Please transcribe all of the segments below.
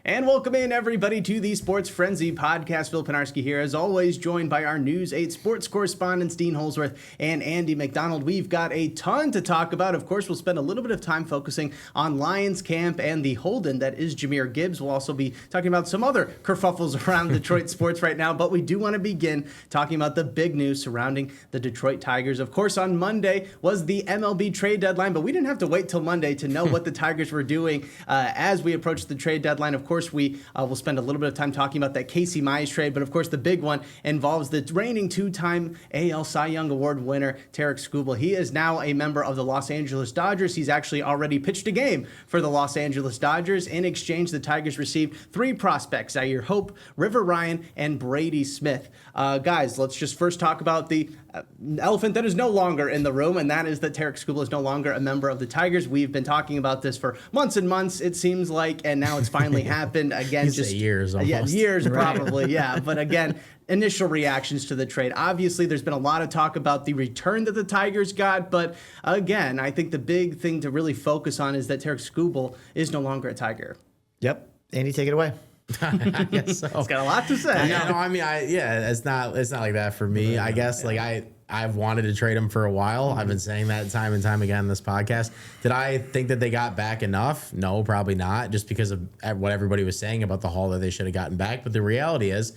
And welcome in, everybody, to the Sports Frenzy podcast. Phil Penarski here, as always, joined by our News 8 sports correspondents, Dean Holzwarth and Andy McDonald. We've got a ton to talk about. Of course, we'll spend a little bit of time focusing on Lions camp and the hold-in that is Jahmyr Gibbs. We'll also be talking about some other kerfuffles around Detroit sports right now, but we do want to begin talking about the big news surrounding the Detroit Tigers. Of course, on Monday was the MLB trade deadline, but we didn't have to wait till Monday to know what the Tigers were doing as we approached the trade deadline. Of course, we will spend a little bit of time talking about that Casey Mize trade, but of course the big one involves the reigning two-time AL Cy Young Award winner, Tarik Skubal. He is now a member of the Los Angeles Dodgers. He's actually already pitched a game for the Los Angeles Dodgers. In exchange, the Tigers received three prospects, Zaire Hope, River Ryan, and Brady Smith. Guys, let's just first talk about the elephant that is no longer in the room, and that is that Tarik Skubal is no longer a member of the Tigers. We've been talking about this for months and months, it seems like, and now it's finally happened. Again, just years almost. Yeah, years probably, yeah. But again, initial reactions to the trade. Obviously, there's been a lot of talk about the return that the Tigers got, but again, I think the big thing to really focus on is that Tarik Skubal is no longer a Tiger. Yep. Andy, take it away. I guess so. It's got a lot to say. It's not like that for me. I guess I've wanted to trade him for a while. I've been saying that time and time again in this podcast. Did I think that they got back enough? No, probably not, just because of what everybody was saying about the haul that they should have gotten back. But the reality is,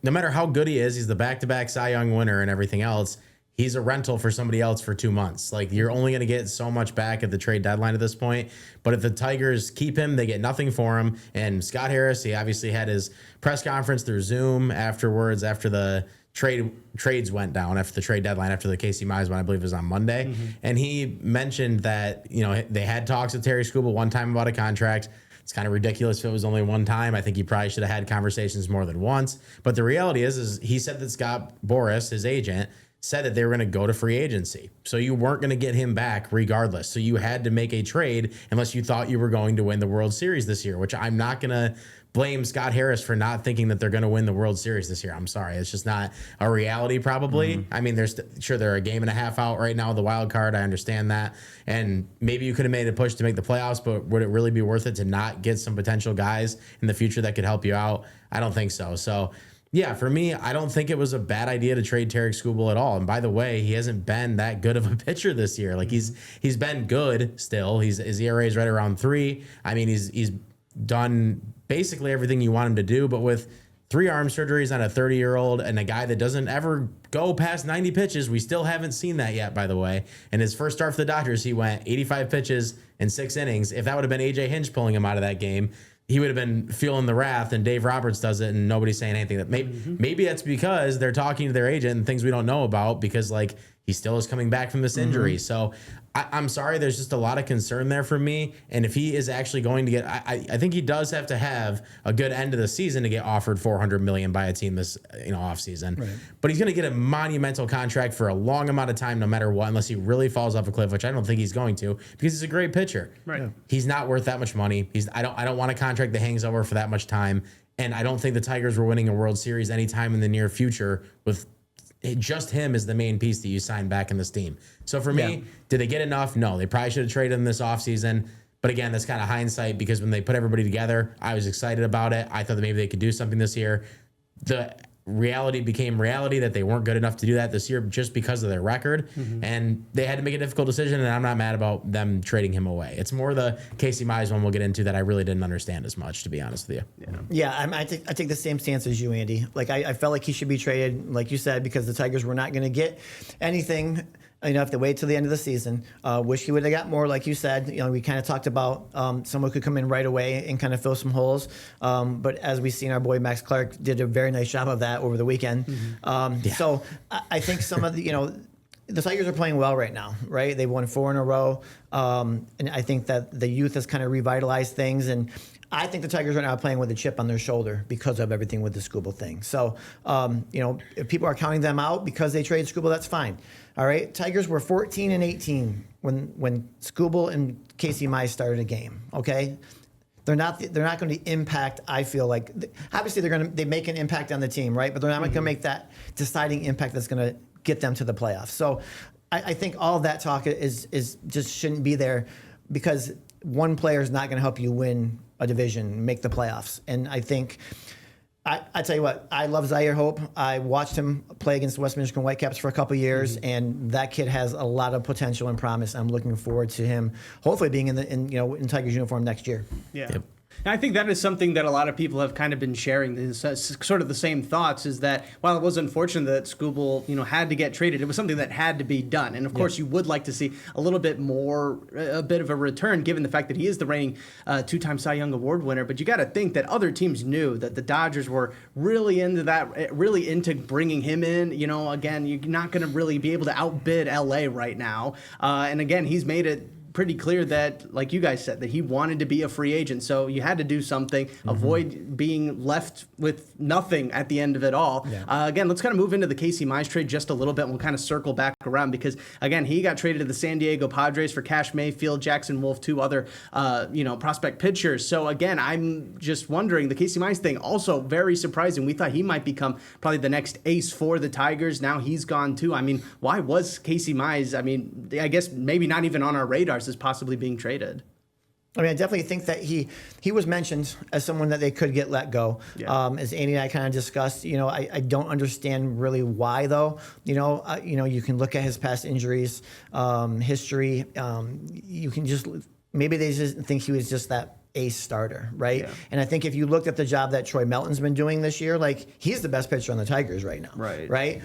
no matter how good he is, he's the back-to-back Cy Young winner and everything else. He's a rental for somebody else for 2 months. Like, you're only going to get so much back at the trade deadline at this point. But if the Tigers keep him, they get nothing for him. And Scott Harris, he obviously had his press conference through Zoom afterwards, after the trades went down, after the trade deadline, after the Casey Mize one, I believe it was on Monday. Mm-hmm. And he mentioned that, they had talks with Tarik Skubal one time about a contract. It's kind of ridiculous if it was only one time. I think he probably should have had conversations more than once. But the reality is he said that Scott Boras, his agent, said that they were going to go to free agency. So you weren't going to get him back regardless. So you had to make a trade unless you thought you were going to win the World Series this year, which I'm not going to blame Scott Harris for not thinking that they're going to win the World Series this year. I'm sorry. It's just not a reality probably. Mm-hmm. I mean, they're a game and a half out right now, the wild card. I understand that. And maybe you could have made a push to make the playoffs, but would it really be worth it to not get some potential guys in the future that could help you out? I don't think so. So yeah, for me, I don't think it was a bad idea to trade Tarik Skubal at all. And by the way, he hasn't been that good of a pitcher this year. Like, he's been good still. His ERA is right around 3. I mean, he's done basically everything you want him to do, but with 3 arm surgeries on a 30-year-old and a guy that doesn't ever go past 90 pitches, we still haven't seen that yet, by the way. And his first start for the Dodgers, he went 85 pitches in 6 innings. If that would have been A.J. Hinch pulling him out of that game, he would have been feeling the wrath, and Dave Roberts does it, and nobody's saying anything. That maybe that's because they're talking to their agent and things we don't know about, because he still is coming back from this injury. So I'm sorry, there's just a lot of concern there for me. And if he is actually going to get, I think he does have to have a good end of the season to get offered $400 million by a team this off season. Right. But he's going to get a monumental contract for a long amount of time, no matter what, unless he really falls off a cliff, which I don't think he's going to, because he's a great pitcher. Right. Yeah. He's not worth that much money. I don't want a contract that hangs over for that much time. And I don't think the Tigers were winning a World Series anytime in the near future with just him is the main piece that you sign back in this team. So for me, did they get enough? No, they probably should have traded him this offseason. But again, that's kind of hindsight, because when they put everybody together, I was excited about it. I thought that maybe they could do something this year. The reality became reality that they weren't good enough to do that this year just because of their record. Mm-hmm. And they had to make a difficult decision, and I'm not mad about them trading him away. It's more the Casey Mize one we'll get into that I really didn't understand as much, to be honest with you. I take the same stance as you, Andy. I felt like he should be traded, like you said, because the Tigers were not going to get anything. Have to wait till the end of the season. Wish he would have got more, like you said. We kind of talked about someone could come in right away and kind of fill some holes. But as we've seen, our boy Max Clark did a very nice job of that over the weekend. Mm-hmm. So I think some of the Tigers are playing well right now, right? They've won 4 in a row. And I think that the youth has kind of revitalized things. And I think the Tigers are now playing with a chip on their shoulder because of everything with the Skubal thing. So, if people are counting them out because they trade Skubal, that's fine. All right, Tigers were 14-18 when Skubal and Casey Mize started a game. Okay, they're not going to impact. I feel like obviously they make an impact on the team, right? But they're not going to make that deciding impact that's going to get them to the playoffs. So I think all of that talk is just shouldn't be there, because one player is not going to help you win a division, make the playoffs. And I think, I tell you what, I love Zaire Hope. I watched him play against the West Michigan Whitecaps for a couple years, and that kid has a lot of potential and promise. I'm looking forward to him hopefully being in Tigers uniform next year. Yeah. Yep. And I think that is something that a lot of people have kind of been sharing. Is sort of the same thoughts. Is that while it was unfortunate that Skubal, had to get traded, it was something that had to be done. And of course, you would like to see a little bit more, a bit of a return, given the fact that he is the reigning two-time Cy Young Award winner. But you got to think that other teams knew that the Dodgers were really into that, really into bringing him in. Again, you're not going to really be able to outbid LA right now. And again, he's made it pretty clear that, like you guys said, that he wanted to be a free agent. So you had to do something, avoid being left with nothing at the end of it all. Yeah. Again, let's kind of move into the Casey Mize trade just a little bit. And we'll kind of circle back around because, again, he got traded to the San Diego Padres for Cash Mayfield, Jackson Wolf, two other, prospect pitchers. So, again, I'm just wondering, the Casey Mize thing, also very surprising. We thought he might become probably the next ace for the Tigers. Now he's gone too. I mean, why was Casey Mize, I guess maybe not even on our radars as possibly being traded? I definitely think that he was mentioned as someone that they could get let go. Yeah. As Andy and I kind of discussed, I don't understand really why though. You can look at his past injuries, history. You can just, maybe they just think he was just that ace starter, right? Yeah. And I think if you looked at the job that Troy Melton's been doing this year, he's the best pitcher on the Tigers right now. Right.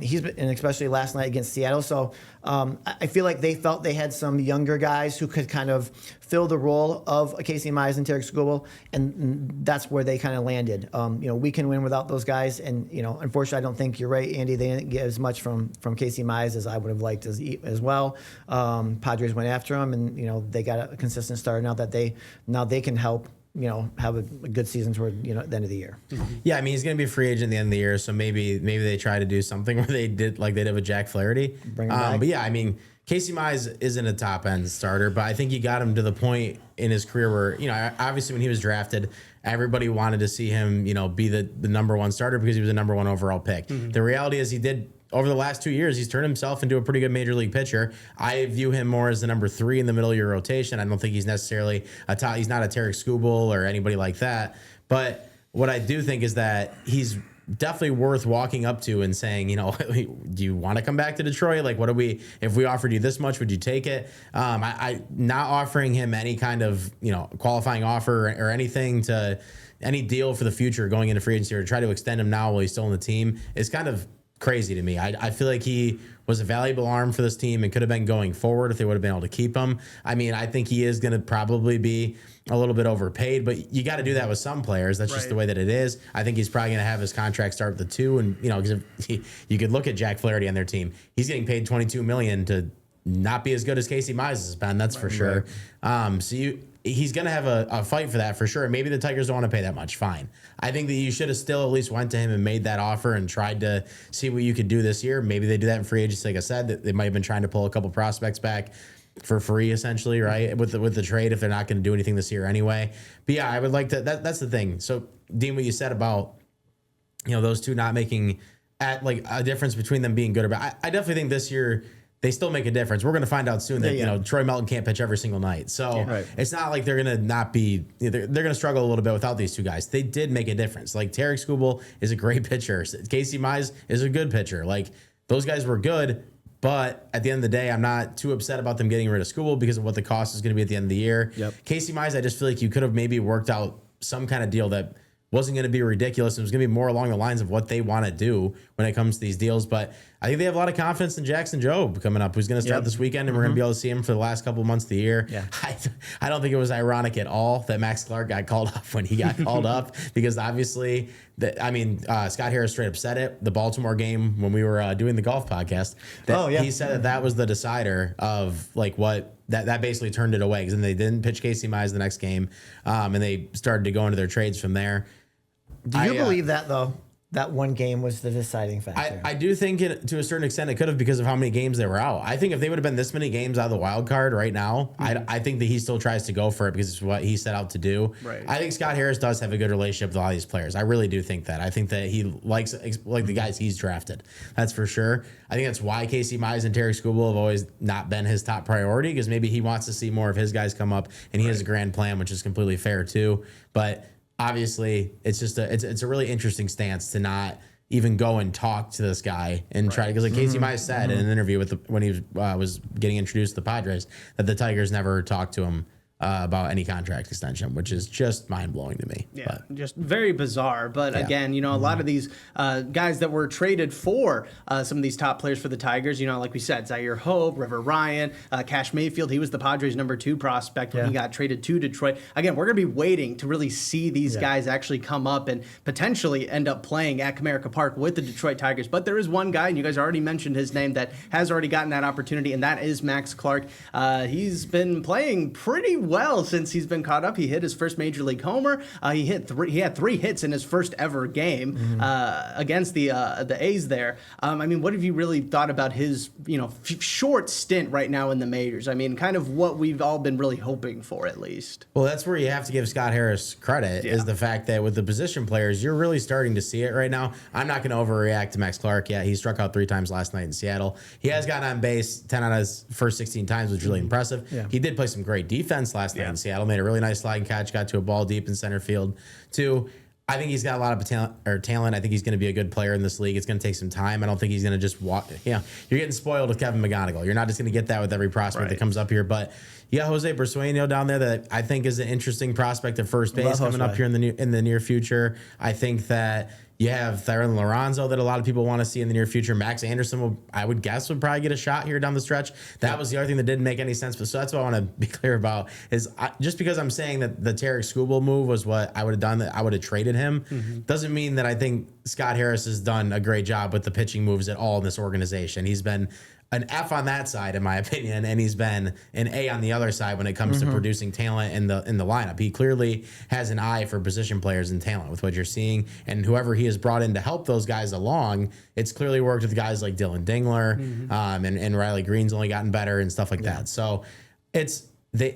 He's been, and especially last night against Seattle. So I feel like they felt they had some younger guys who could kind of fill the role of a Casey Mize and Tarik Skubal, and that's where they kind of landed. We can win without those guys, and unfortunately, I don't think you're right, Andy. They didn't get as much from Casey Mize as I would have liked as well. Padres went after him, and they got a consistent starter now they can help. Have a good season toward the end of the year. Yeah, he's going to be a free agent at the end of the year, so maybe they try to do something where they did like they did with Jack Flaherty. Bring him back. But yeah, Casey Mize isn't a top end starter, but I think he got him to the point in his career where obviously when he was drafted, everybody wanted to see him be the number one starter because he was the number one overall pick. The reality is he did. Over the last 2 years, he's turned himself into a pretty good major league pitcher. I view him more as the number 3 in the middle of your rotation. I don't think he's necessarily he's not a Tarik Skubal or anybody like that. But what I do think is that he's definitely worth walking up to and saying, do you want to come back to Detroit? Like, if we offered you this much, would you take it? I not offering him any kind of, qualifying offer or anything to any deal for the future going into free agency or try to extend him now while he's still on the team is kind of crazy to me. I feel like he was a valuable arm for this team and could have been going forward if they would have been able to keep him. I think he is going to probably be a little bit overpaid, but you got to do that with some players. That's just the way that it is. I think he's probably going to have his contract start with the 2, and because you could look at Jack Flaherty on their team, he's getting paid $22 million to not be as good as Casey Mize has been. That's for sure. He's going to have a fight for that for sure. Maybe the Tigers don't want to pay that much. Fine. I think that you should have still at least went to him and made that offer and tried to see what you could do this year. Maybe they do that in free agency. Like I said, they might have been trying to pull a couple prospects back for free, essentially, right? With the trade, if they're not going to do anything this year anyway. But yeah, I would like to. That's the thing. So, Dean, what you said about those two not making a difference between them being good or bad. I definitely think this year they still make a difference. We're going to find out soon that Troy Melton can't pitch every single night. So it's not like they're going to not be. They're going to struggle a little bit without these two guys. They did make a difference. Like Tarik Skubal is a great pitcher. Casey Mize is a good pitcher. Like those guys were good. But at the end of the day, I'm not too upset about them getting rid of Skubal because of what the cost is going to be at the end of the year. Casey Mize, I just feel like you could have maybe worked out some kind of deal that wasn't going to be ridiculous. It was going to be more along the lines of what they want to do when it comes to these deals. But I think they have a lot of confidence in Jackson Jobe coming up, who's going to start this weekend, and we're going to be able to see him for the last couple of months of the year. Yeah. I don't think it was ironic at all that Max Clark got called up when he got called up, because obviously, Scott Harris straight up said it, the Baltimore game when we were doing the golf podcast, he said that was the decider of like what that basically turned it away, because then they didn't pitch Casey Mize the next game, and they started to go into their trades from there. Do you believe that though? that one game was the deciding factor. I do think to a certain extent it could have, because of how many games they were out. I think if they would have been this many games out of the wild card right now, I think that he still tries to go for it because it's what he set out to do. Right. I think Scott Harris does have a good relationship with all these players. I really do think that. I think that he likes like the guys he's drafted. That's for sure. I think that's why Casey Mize and Tarik Skubal have always not been his top priority, because maybe he wants to see more of his guys come up, and he has a grand plan, which is completely fair too. But obviously, it's just it's a really interesting stance to not even go and talk to this guy and try to, because like Casey Mize said in an interview with when he was getting introduced to the Padres, that the Tigers never talked to him about any contract extension, which is just mind blowing to me. Yeah, just very bizarre. But again, a lot of these guys that were traded for some of these top players for the Tigers, like we said, Zaire Hope, River Ryan, Cash Mayfield, he was the Padres' number 2 prospect when he got traded to Detroit. Again, we're going to be waiting to really see these guys actually come up and potentially end up playing at Comerica Park with the Detroit Tigers. But there is one guy, and you guys already mentioned his name, that has already gotten that opportunity, and that is Max Clark. He's been playing pretty well since he's been caught up. He hit his first major league homer. He had 3 hits in his first ever game against the A's there. What have you really thought about his short stint right now in the majors? Kind of what we've all been really hoping for, at least. Well, that's where you have to give Scott Harris credit, is the fact that with the position players, you're really starting to see it right now. I'm not going to overreact to Max Clark yet. He struck out 3 times last night in Seattle. He has gotten on base 10 out of his first 16 times, which is really impressive. Yeah. He did play some great defense last night in Seattle, made a really nice sliding catch, got to a ball deep in center field too. I think he's got a lot of talent. I think he's going to be a good player in this league. It's going to take some time. I don't think he's going to just walk. You're getting spoiled with Kevin McGonigal. You're not just going to get that with every prospect that comes up here. But you got Jose Bersueño down there that I think is an interesting prospect at first base coming up here in the near future. I think that you have Tharon Lorenzo that a lot of people want to see in the near future. Max Anderson, I would guess, would probably get a shot here down the stretch. That was the other thing that didn't make any sense. But so that's what I want to be clear about, is just because I'm saying that the Tarik Skubal move was what I would have done, that I would have traded him, doesn't mean that I think Scott Harris has done a great job with the pitching moves at all in this organization. He's been an F on that side, in my opinion, and he's been an A on the other side when it comes to producing talent in the lineup. He clearly has an eye for position players and talent with what you're seeing, and whoever he has brought in to help those guys along, it's clearly worked with guys like Dylan Dingler, and Riley Green's only gotten better and stuff like that. So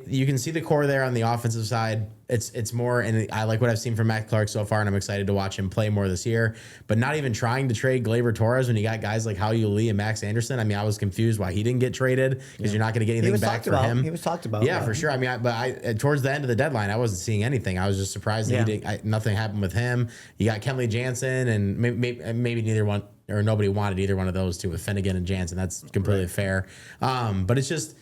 you can see the core there on the offensive side. It's more, and I like what I've seen from Matt Clark so far, and I'm excited to watch him play more this year. But not even trying to trade Gleyber Torres when you got guys like Hao Yu Lee and Max Anderson. I was confused why he didn't get traded, because you're not going to get anything back for him. He was talked about. Yeah, for sure. But towards the end of the deadline, I wasn't seeing anything. I was just surprised that nothing happened with him. You got Kenley Jansen, and maybe neither one or nobody wanted either one of those two with Finnegan and Jansen. That's completely fair. But it's just,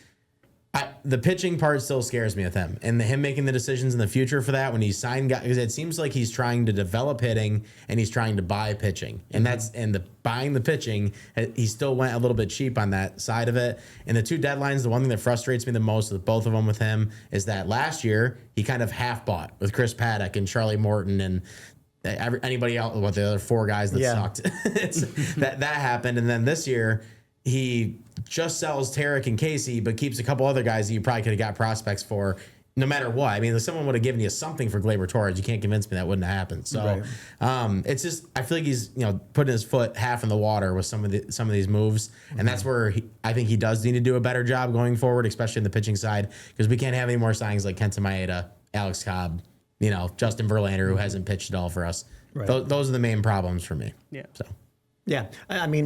the pitching part still scares me with him, and him making the decisions in the future for that when he signed guys, because it seems like he's trying to develop hitting and he's trying to buy pitching, and the buying the pitching, he still went a little bit cheap on that side of it. And the 2 deadlines, the one thing that frustrates me the most with both of them with him is that last year he kind of half bought with Chris Paddock and Charlie Morton and anybody else, the other 4 guys that sucked. that happened, and then this year he just sells Tarik and Casey, but keeps a couple other guys that you probably could have got prospects for no matter what. If someone would have given you something for Gleyber Torres, you can't convince me that wouldn't have happened. So it's just, I feel like he's putting his foot half in the water with some of these moves, and that's where I think he does need to do a better job going forward, especially in the pitching side, because we can't have any more signings like Kenta Maeda, Alex Cobb, Justin Verlander, who hasn't pitched at all for us. Those are the main problems for me. Yeah. So. Yeah,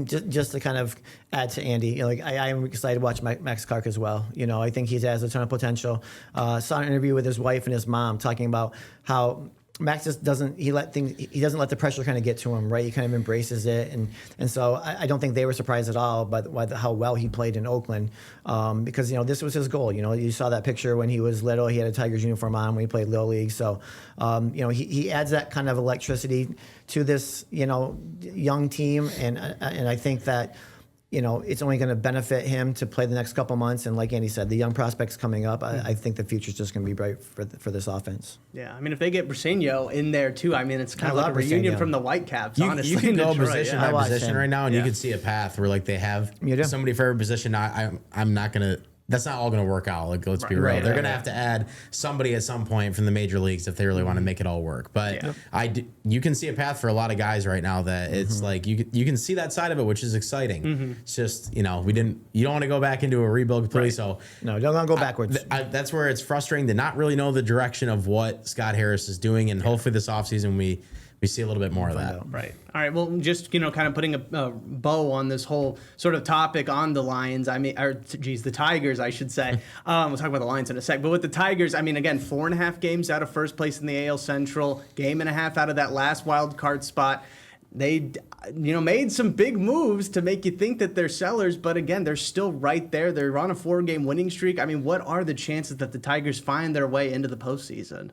just to kind of add to Andy, I am excited to watch Max Clark as well. I think he has a ton of potential. Saw an interview with his wife and his mom talking about how Max just doesn't let the pressure kind of get to him, right? He kind of embraces it, and so I don't think they were surprised at all by how well he played in Oakland, because this was his goal. You saw that picture when he was little. He had a Tigers uniform on when he played Little League. So he adds that kind of electricity to this young team, and I think that it's only going to benefit him to play the next couple months. And like Andy said, the young prospects coming up, I think the future's just going to be bright for this offense. Yeah, if they get Bersueño in there too, it's kind of like a reunion from the Whitecaps, honestly. You can go position by position right now, and you can see a path where they have somebody for every position. I'm not going to that's not all going to work out. Like, let's be real. Right, They're right, going to have to add somebody at some point from the major leagues if they really want to make it all work. But you can see a path for a lot of guys right now that it's like you can see that side of it, which is exciting. It's just, you don't want to go back into a rebuild completely. So no, don't want to go backwards. That's where it's frustrating to not really know the direction of what Scott Harris is doing. And hopefully this offseason we see a little bit more of that. Right. All right. Well, just, kind of putting a bow on this whole sort of topic on the Lions. The Tigers, I should say. We'll talk about the Lions in a sec. But with the Tigers, again, 4.5 games out of first place in the AL Central, game and a half out of that last wild card spot. They, made some big moves to make you think that they're sellers, but again, they're still right there. They're on a 4-game winning streak. What are the chances that the Tigers find their way into the postseason?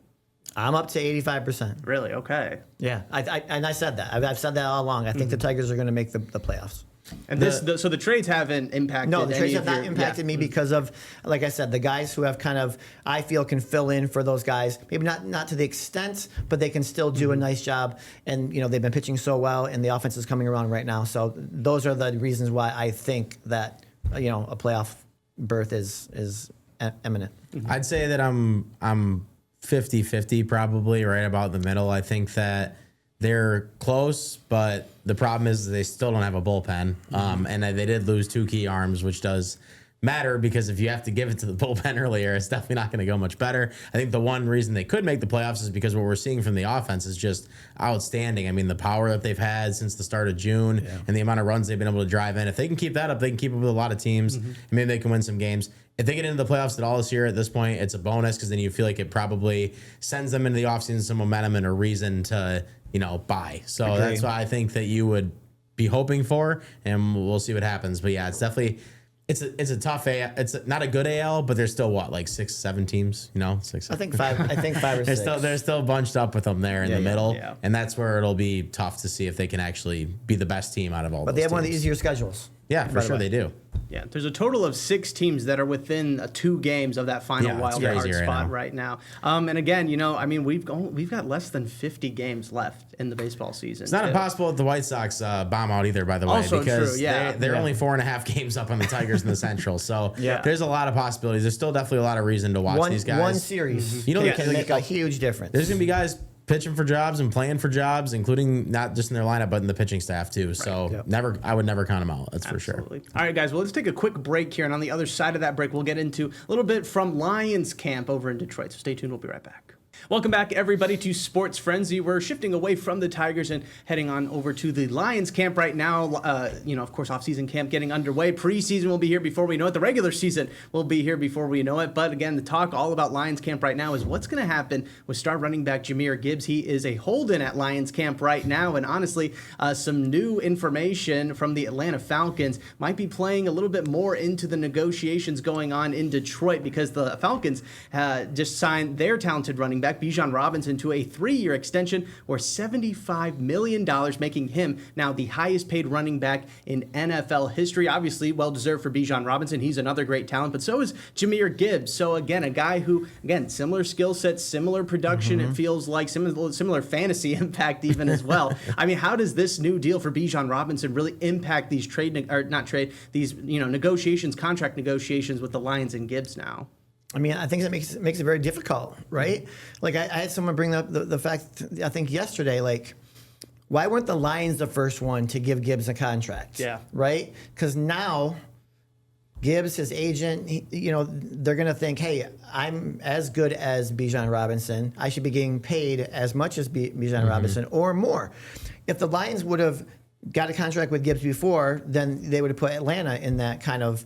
I'm up to 85%. Really? Okay. Yeah, I said that. I've said that all along. I think the Tigers are going to make the playoffs. And so the trades haven't impacted. No, the trades have not impacted me because of, like I said, the guys who have I feel can fill in for those guys. Maybe not to the extent, but they can still do a nice job. And they've been pitching so well, and the offense is coming around right now. So those are the reasons why I think that a playoff berth is imminent. I'd say that I'm 50-50 probably, right about the middle. I think that they're close, but the problem is they still don't have a bullpen. And they did lose 2 key arms, which does matter because if you have to give it to the bullpen earlier, it's definitely not going to go much better. I think the one reason they could make the playoffs is because what we're seeing from the offense is just outstanding. The power that they've had since the start of June and the amount of runs they've been able to drive in. If they can keep that up, they can keep up with a lot of teams. And maybe they can win some games. If they get into the playoffs at all this year, at this point, it's a bonus because then you feel like it probably sends them into the offseason some momentum and a reason to, buy. So that's why I think that you would be hoping for, and we'll see what happens. But yeah, it's definitely it's a tough AL. It's not a good AL, but there's still like 6-7 teams. 6. I think 5. I think 5 or 6. They're still bunched up with them there in the middle, and that's where it'll be tough to see if they can actually be the best team out of all. But they have one of the easier schedules. Yeah, for sure they do. Yeah, there's a total of 6 teams that are within 2 games of that final wild card spot right now. And again, we've got less than 50 games left in the baseball season. It's not impossible that the White Sox bomb out either, by the way, also because true, yeah. they're only 4.5 games up on the Tigers in the Central. So there's a lot of possibilities. There's still definitely a lot of reason to watch these guys. One series, can make a huge difference. There's gonna be guys pitching for jobs and playing for jobs, including not just in their lineup, but in the pitching staff too. So I would never count them out. That's for sure. All right, guys. Well, let's take a quick break here. And on the other side of that break, we'll get into a little bit from Lions camp over in Detroit. So stay tuned. We'll be right back. Welcome back, everybody, to Sports Frenzy. We're shifting away from the Tigers and heading on over to the Lions camp right now. Of course, off-season camp getting underway. Preseason will be here before we know it. The regular season will be here before we know it. But again, the talk all about Lions camp right now is what's going to happen with star running back Jahmyr Gibbs. He is a hold-in at Lions camp right now. And honestly, some new information from the Atlanta Falcons might be playing a little bit more into the negotiations going on in Detroit because the Falcons just signed their talented running back Bijan Robinson to a 3-year extension worth $75 million, making him now the highest paid running back in NFL history. Obviously, well-deserved for Bijan Robinson. He's another great talent, but so is Jahmyr Gibbs. So again, a guy who, similar skill set, similar production. It feels like similar fantasy impact even as well. How does this new deal for Bijan Robinson really impact these negotiations, contract negotiations with the Lions and Gibbs now? I think that makes it very difficult, right? Like I had someone bring up the fact, I think yesterday, like, why weren't the Lions the first one to give Gibbs a contract? Yeah. Right? Because now Gibbs, his agent, they're going to think, hey, I'm as good as Bijan Robinson. I should be getting paid as much as Bijan Robinson or more. If the Lions would have got a contract with Gibbs before, then they would have put Atlanta in that kind of,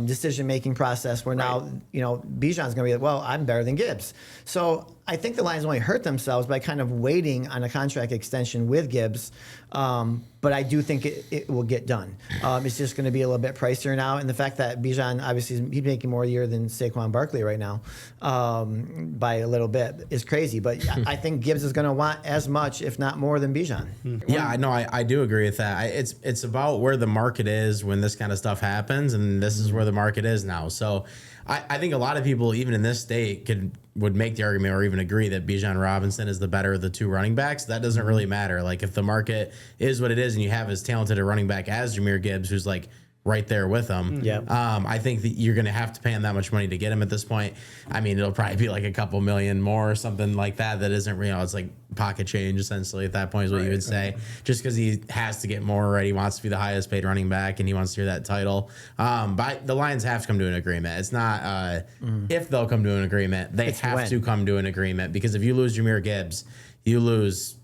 decision-making process where now, Bijan's going to be like, well, I'm better than Gibbs. So I think the Lions only hurt themselves by kind of waiting on a contract extension with Gibbs. But I do think it will get done. It's just going to be a little bit pricier now. And the fact that Bijan, obviously, he's making more a year than Saquon Barkley right now by a little bit is crazy. But I think Gibbs is going to want as much, if not more, than Bijan. Yeah, I know. I do agree with that. It's about where the market is when this kind of stuff happens, and this is where the market is now. So I think a lot of people, even in this state, would make the argument or even agree that Bijan Robinson is the better of the 2 running backs. That doesn't really matter. Like, if the market is what it is and you have as talented a running back as Jahmyr Gibbs, who's like right there with him. Yeah. I think that you're going to have to pay him that much money to get him at this point. I mean, it'll probably be like a couple million more or something like that. That isn't, it's like pocket change essentially at that point is what you would say. Just because he has to get more, right? He wants to be the highest paid running back and he wants to hear that title. But the Lions have to come to an agreement. It's not if they'll come to an agreement. They have to come to an agreement, because if you lose Jahmyr Gibbs, you lose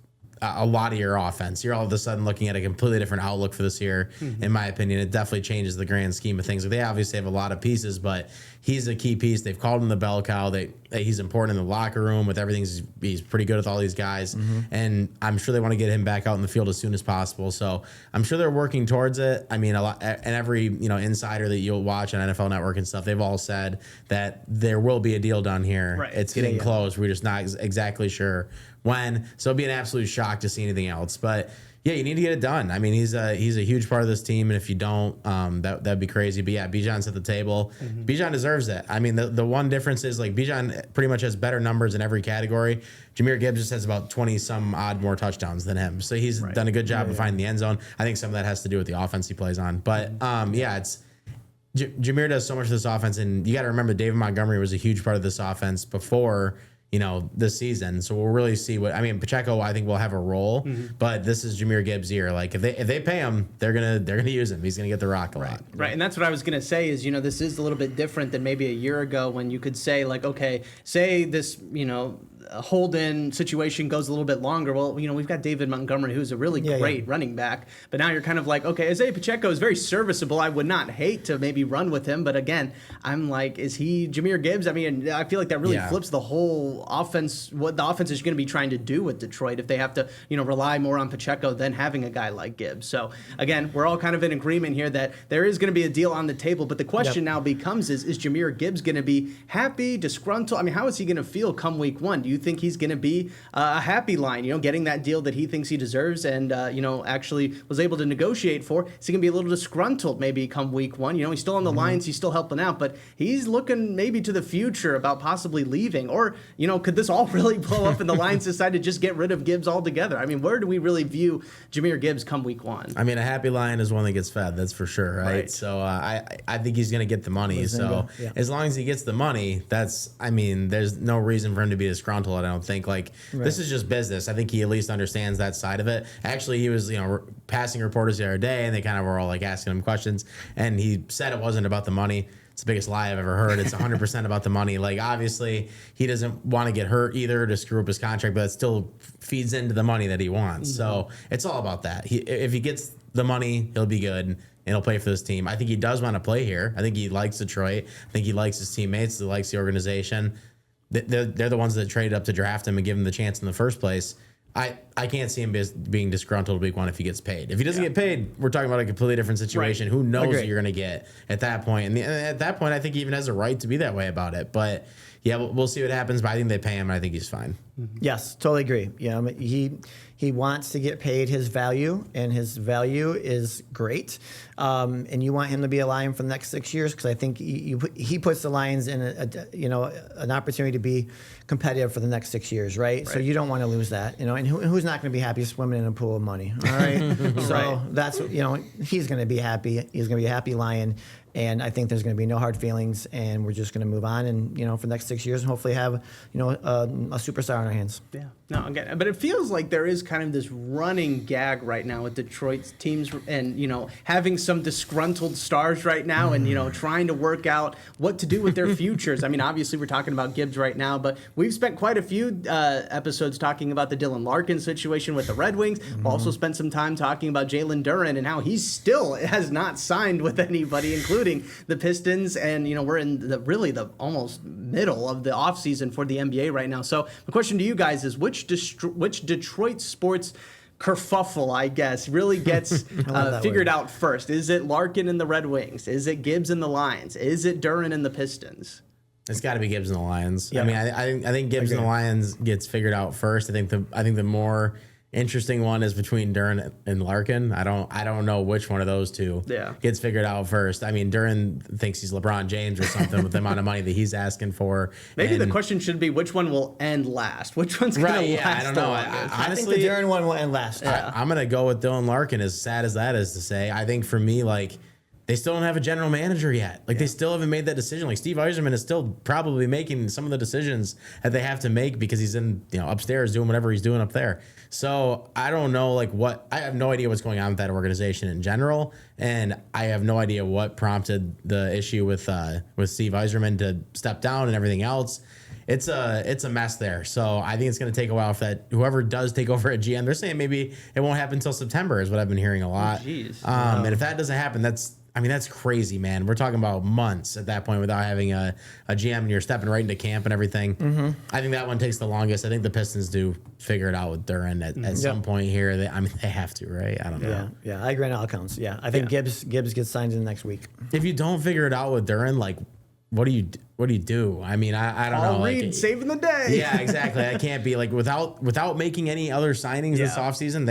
a lot of your offense. You're all of a sudden looking at a completely different outlook for this year. In my opinion, it definitely changes the grand scheme of things. They obviously have a lot of pieces, but he's a key piece. They've called him the bell cow. He's important in the locker room with everything. He's pretty good with all these guys, and I'm sure they want to get him back out in the field as soon as possible. So I'm sure they're working towards it. I mean, a lot, and every insider that you'll watch on NFL Network and stuff, they've all said that there will be a deal done here. Right. It's getting close. We're just not exactly sure when. So it'd be an absolute shock to see anything else. But yeah, you need to get it done. I mean, he's a huge part of this team, and if you don't, that'd be crazy. But yeah, Bijan's at the table. Bijan deserves it. I mean, the one difference is like Bijan pretty much has better numbers in every category. Jahmyr Gibbs just has about 20 some odd more touchdowns than him, so he's done a good job of finding the end zone. I think some of that has to do with the offense he plays on. But yeah, it's Jahmyr does so much of this offense, and you got to remember David Montgomery was a huge part of this offense before this season. So we'll really see Pacheco, I think, will have a role, but this is Jahmyr Gibbs' year. Like if they pay him, they're gonna use him. He's gonna get the rock a lot. Right. And that's what I was gonna say is, this is a little bit different than maybe a year ago when you could say like, okay, say this, hold-in situation goes a little bit longer. Well, we've got David Montgomery, who's a really great running back, but now you're kind of like, okay, Isaiah Pacheco is very serviceable. I would not hate to maybe run with him, but again, I'm like, is he Jahmyr Gibbs? I mean, I feel like that really flips the whole offense, what the offense is going to be trying to do with Detroit if they have to, rely more on Pacheco than having a guy like Gibbs. So again, we're all kind of in agreement here that there is going to be a deal on the table, but the question now becomes is Jahmyr Gibbs going to be happy, disgruntled? I mean, how is he going to feel come week one? Do you think he's going to be a happy line, getting that deal that he thinks he deserves and, actually was able to negotiate for? Is he going to be a little disgruntled maybe come week one? He's still on the Lions, he's still helping out, but he's looking maybe to the future about possibly leaving. Or, could this all really blow up and the Lions decide to just get rid of Gibbs altogether? I mean, where do we really view Jahmyr Gibbs come week one? I mean, a happy lion is one that gets fed, that's for sure, right? So I think he's going to get the money. So as long as he gets the money, there's no reason for him to be disgruntled, I don't think. Like, this is just business. I think he at least understands that side of it. Actually, he was, passing reporters the other day, and they kind of were all like asking him questions, and he said it wasn't about the money. It's the biggest lie I've ever heard. It's 100% about the money. Like, obviously, he doesn't want to get hurt either to screw up his contract, but it still feeds into the money that he wants. So it's all about that. If he gets the money, he'll be good, and he'll play for this team. I think he does want to play here. I think he likes Detroit. I think he likes his teammates. He likes the organization. They're the ones that traded up to draft him and give him the chance in the first place. I can't see him being disgruntled week one if he gets paid. If he doesn't get paid, we're talking about a completely different situation. Who knows what you're going to get at that point? And at that point, I think he even has a right to be that way about it. But yeah, we'll see what happens. But I think they pay him, and I think he's fine. Yes, totally agree. He wants to get paid his value, and his value is great. And you want him to be a Lion for the next 6 years, because I think he puts the Lions in an opportunity to be competitive for the next 6 years, right? So you don't want to lose that, and who's not going to be happy swimming in a pool of money, all right? So that's, he's going to be happy. He's going to be a happy Lion. And I think there's going to be no hard feelings, and we're just going to move on, and for the next 6 years, and hopefully have a superstar on our hands. Yeah, no, again, but it feels like there is kind of this running gag right now with Detroit's teams, and having some disgruntled stars right now, and trying to work out what to do with their futures. I mean, obviously we're talking about Gibbs right now, but we've spent quite a few episodes talking about the Dylan Larkin situation with the Red Wings. We've also spent some time talking about Jalen Duren and how he still has not signed with anybody, including the Pistons, and we're in the almost middle of the offseason for the NBA right now. So the question to you guys is, which Detroit sports kerfuffle, I guess, really gets figured out first? Is it Larkin and the Red Wings? Is it Gibbs and the Lions? Is it Duren and the Pistons? It's got to be Gibbs and the Lions. Yeah. I mean, I think Gibbs and the Lions gets figured out first. I think the more interesting one is between Duren and Larkin. I don't know which one of those two gets figured out first. I mean, Duren thinks he's LeBron James or something with the amount of money that he's asking for. Maybe the question should be, which one will end last? Which one's going to last? I don't know. Honestly, I think the Duren one will end last. I'm going to go with Dylan Larkin, as sad as that is to say. I think for me, like, they still don't have a general manager yet. Like they still haven't made that decision. Like Steve Yzerman is still probably making some of the decisions that they have to make because he's in, upstairs doing whatever he's doing up there. So I don't know, I have no idea what's going on with that organization in general. And I have no idea what prompted the issue with Steve Yzerman to step down and everything else. It's a mess there. So I think it's going to take a while for that. Whoever does take over at GM, they're saying maybe it won't happen until September is what I've been hearing a lot. And if that doesn't happen, that's crazy, man. We're talking about months at that point without having a GM and you're stepping right into camp and everything. Mm-hmm. I think that one takes the longest. I think the Pistons do figure it out with Duran at some point here. They have to, right? I don't know. Yeah. I agree on all accounts. Yeah. I think Gibbs gets signed in the next week. If you don't figure it out with Duran, what do you do? I don't know. Reed saving the day. Yeah, exactly. I can't be without making any other signings this offseason.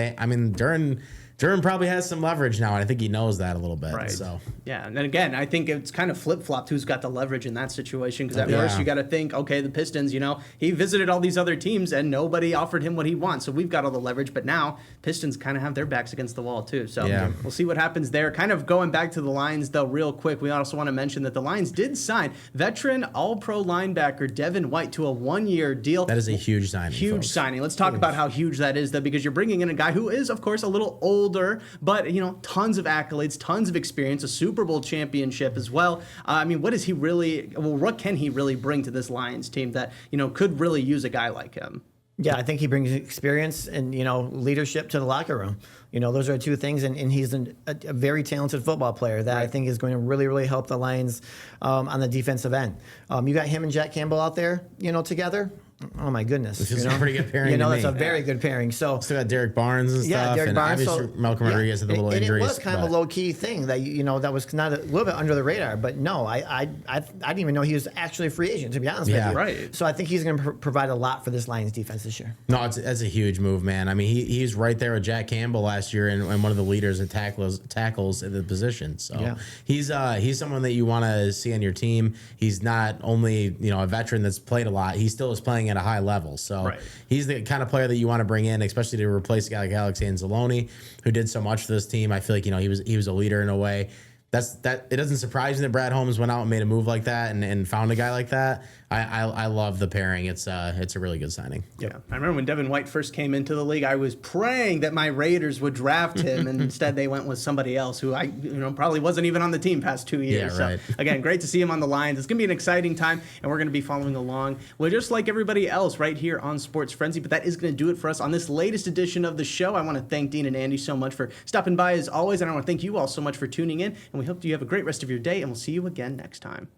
Duran probably has some leverage now, and I think he knows that a little bit. Right. So yeah, and then again, I think it's kind of flip-flopped who's got the leverage in that situation because at first you got to think, okay, the Pistons, he visited all these other teams and nobody offered him what he wants, so we've got all the leverage. But now Pistons kind of have their backs against the wall too. So we'll see what happens there. Kind of going back to the Lions though, real quick, we also want to mention that the Lions did sign veteran All-Pro linebacker Devin White to a 1-year deal. That is a huge signing. Huge signing. Let's talk about how huge that is though, because you're bringing in a guy who is, of course, a little older, but tons of accolades, tons of experience, a Super Bowl championship as well. What can he really bring to this Lions team that, could really use a guy like him? Yeah, I think he brings experience and, leadership to the locker room. Those are two things, and he's a very talented football player that I think is going to really, really help the Lions on the defensive end. You got him and Jack Campbell out there, together. Oh my goodness! This is a pretty good pairing. That's a very good pairing. So still got Derek Barnes and stuff. Yeah, Derek Barnes. Obviously Malcolm Rodriguez had the little injuries. It was kind of a low key thing that that was not a little bit under the radar. But no, I didn't even know he was actually a free agent. To be honest with you, right. So I think he's going to provide a lot for this Lions defense this year. No, that's a huge move, man. He's right there with Jack Campbell last year and one of the leaders in tackles at the position. So he's someone that you want to see on your team. He's not only a veteran that's played a lot. He still is playing at a high level. So he's the kind of player that you want to bring in, especially to replace a guy like Alex Anzalone, who did so much for this team. I feel like he was a leader in a way. It doesn't surprise me that Brad Holmes went out and made a move like that and found a guy like that. I love the pairing. It's a really good signing. Yeah, I remember when Devin White first came into the league, I was praying that my Raiders would draft him, and instead they went with somebody else who I probably wasn't even on the team past 2 years. Yeah, right. So again, great to see him on the Lions. It's gonna be an exciting time, and we're gonna be following along. Well, just like everybody else right here on Sports Frenzy. But that is gonna do it for us on this latest edition of the show. I want to thank Dean and Andy so much for stopping by as always, and I want to thank you all so much for tuning in. And we hope you have a great rest of your day, and we'll see you again next time.